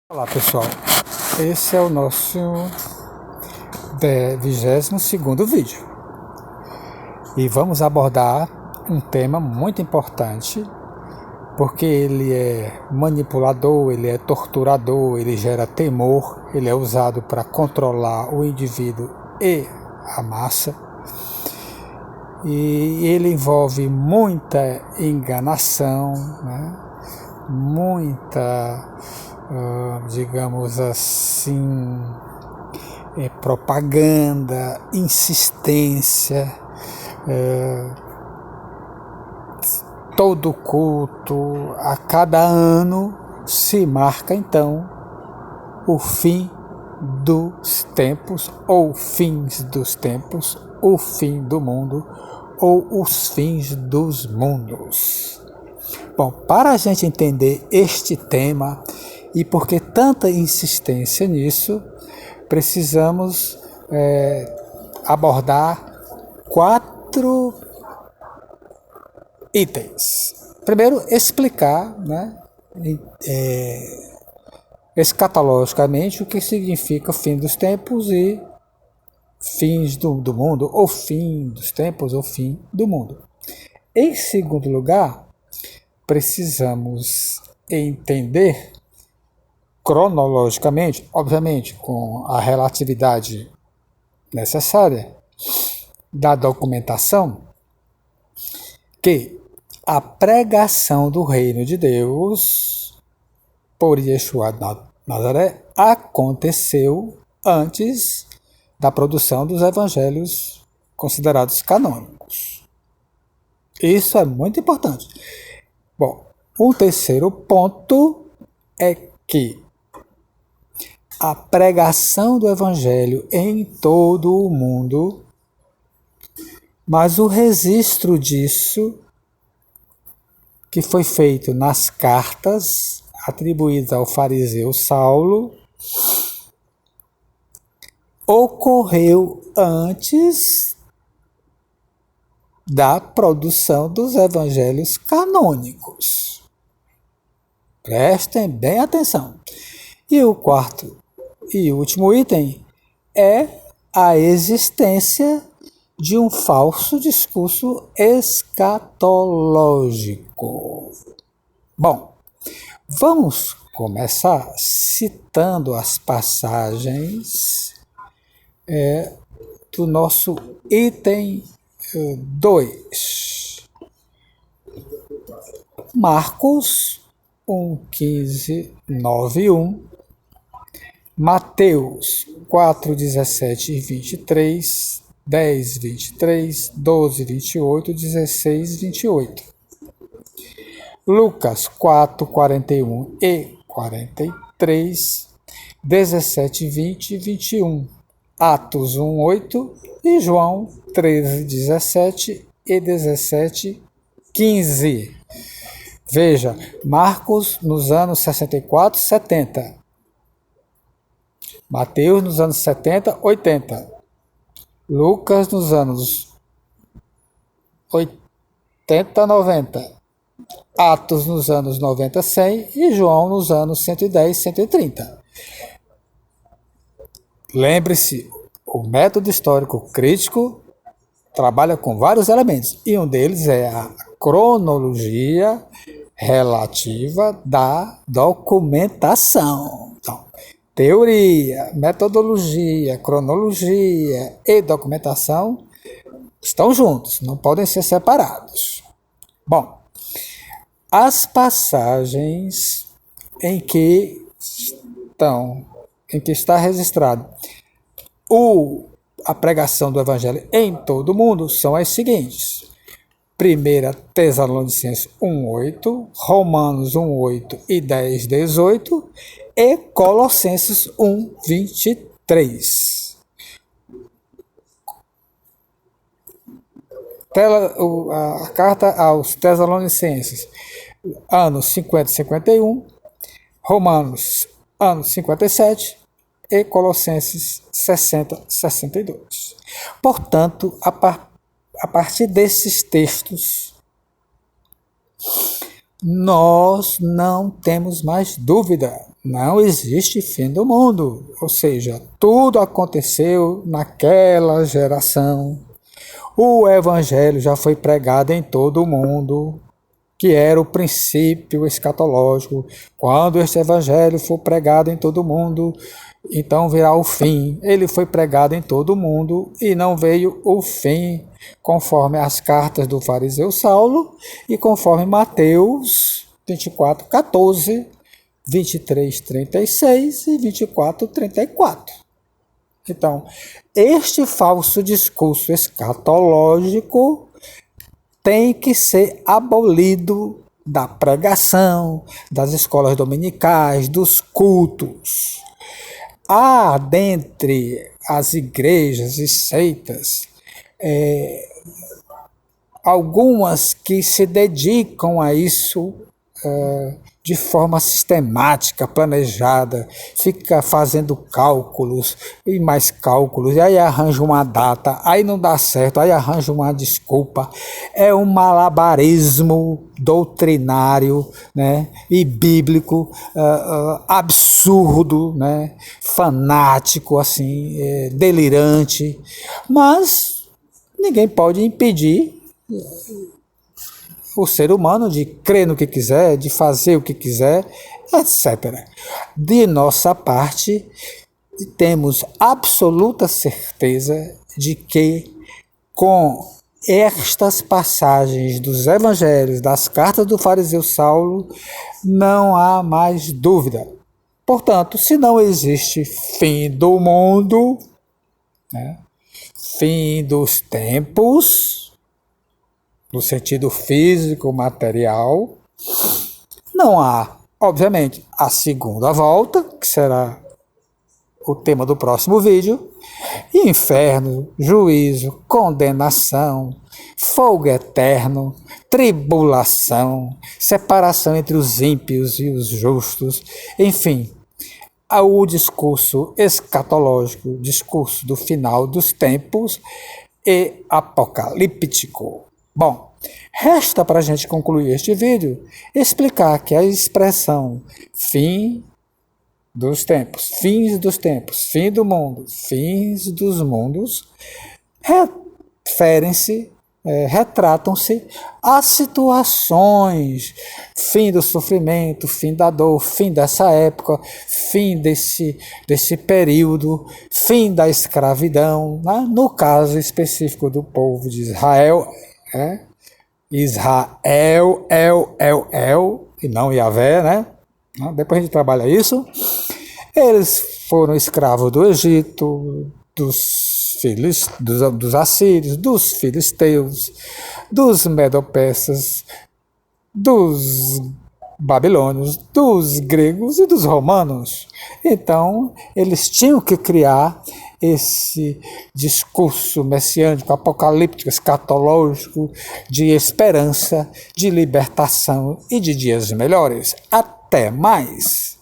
Olá pessoal, esse é o nosso 22º vídeo e vamos abordar um tema muito importante porque ele é manipulador, ele é torturador, ele gera temor, ele é usado para controlar o indivíduo e a massa e ele envolve muita enganação, né? Muita digamos assim, propaganda, insistência, todo culto, a cada ano se marca então o fim dos tempos, ou fins dos tempos, o fim do mundo, ou os fins dos mundos. Bom, para a gente entender este tema e por que tanta insistência nisso, precisamos abordar 4 itens. Primeiro, explicar, né, escatologicamente o que significa fim dos tempos e fins do mundo, ou fim dos tempos, ou fim do mundo. Em segundo lugar, precisamos entender cronologicamente, obviamente com a relatividade necessária da documentação, que a pregação do reino de Deus por Yeshua de Nazaré aconteceu antes da produção dos evangelhos considerados canônicos. Isso é muito importante. Bom, o terceiro ponto é que a pregação do evangelho em todo o mundo, mas o registro disso, que foi feito nas cartas atribuídas ao fariseu Saulo, ocorreu antes da produção dos evangelhos canônicos. Prestem bem atenção. E o quarto e último item é a existência de um falso discurso escatológico. Bom, vamos começar citando as passagens do nosso item 2. Marcos 1:15, 9:1, Mateus 4:17 e 23, 10:23, 12:28, 16:28, Lucas 4:41 e 43, 17:20 e 21, Atos 1:8 e João 13:17 e 17:15. Veja, Marcos nos anos 64, 70. Mateus nos anos 70, 80. Lucas nos anos 80, 90. Atos nos anos 90, 100. E João nos anos 110, 130. Lembre-se, o método histórico crítico trabalha com vários elementos. E um deles é a cronologia relativa da documentação. Então, teoria, metodologia, cronologia e documentação estão juntos, não podem ser separados. Bom, as passagens em que está registrado a pregação do evangelho em todo o mundo são as seguintes: 1 Tessalonicenses 1:8, Romanos 1:8 e 10:18 e Colossenses 1:23. A carta aos Tessalonicenses, anos 50 e 51, Romanos, anos 57 e Colossenses 60 e 62. Portanto, a partir desses textos, nós não temos mais dúvida, não existe fim do mundo, ou seja, tudo aconteceu naquela geração. O evangelho já foi pregado em todo o mundo, que era o princípio escatológico. Quando este evangelho for pregado em todo o mundo, então virá o fim. Ele foi pregado em todo o mundo e não veio o fim, conforme as cartas do fariseu Saulo e conforme Mateus 24:14, 23:36 e 24:34. Então, este falso discurso escatológico tem que ser abolido da pregação, das escolas dominicais, dos cultos. Há dentre as igrejas e seitas algumas que se dedicam a isso de forma sistemática, planejada, fica fazendo cálculos e mais cálculos, e aí arranja uma data, aí não dá certo, aí arranja uma desculpa. É um malabarismo doutrinário, né, e bíblico, absurdo, né, fanático, assim, delirante, mas ninguém pode impedir o ser humano de crer no que quiser, de fazer o que quiser, etc. De nossa parte, temos absoluta certeza de que com estas passagens dos evangelhos, das cartas do fariseu Saulo, não há mais dúvida. Portanto, se não existe fim do mundo, né, fim dos tempos, no sentido físico, material, não há, obviamente, a segunda volta, que será o tema do próximo vídeo, inferno, juízo, condenação, fogo eterno, tribulação, separação entre os ímpios e os justos, enfim, o discurso escatológico, discurso do final dos tempos e apocalíptico. Bom, resta para a gente concluir este vídeo explicar que a expressão fim dos tempos, fins dos tempos, fim do mundo, fins dos mundos, retratam-se a situações, fim do sofrimento, fim da dor, fim dessa época, fim desse período, fim da escravidão, né? No caso específico do povo de Israel, Israel, e não Yahvé, né? Depois a gente trabalha isso. Eles foram escravos do Egito, dos assírios, dos filisteus, dos medo-persas, dos babilônios, dos gregos e dos romanos. Então, eles tinham que criar esse discurso messiânico, apocalíptico, escatológico, de esperança, de libertação e de dias melhores. Até mais!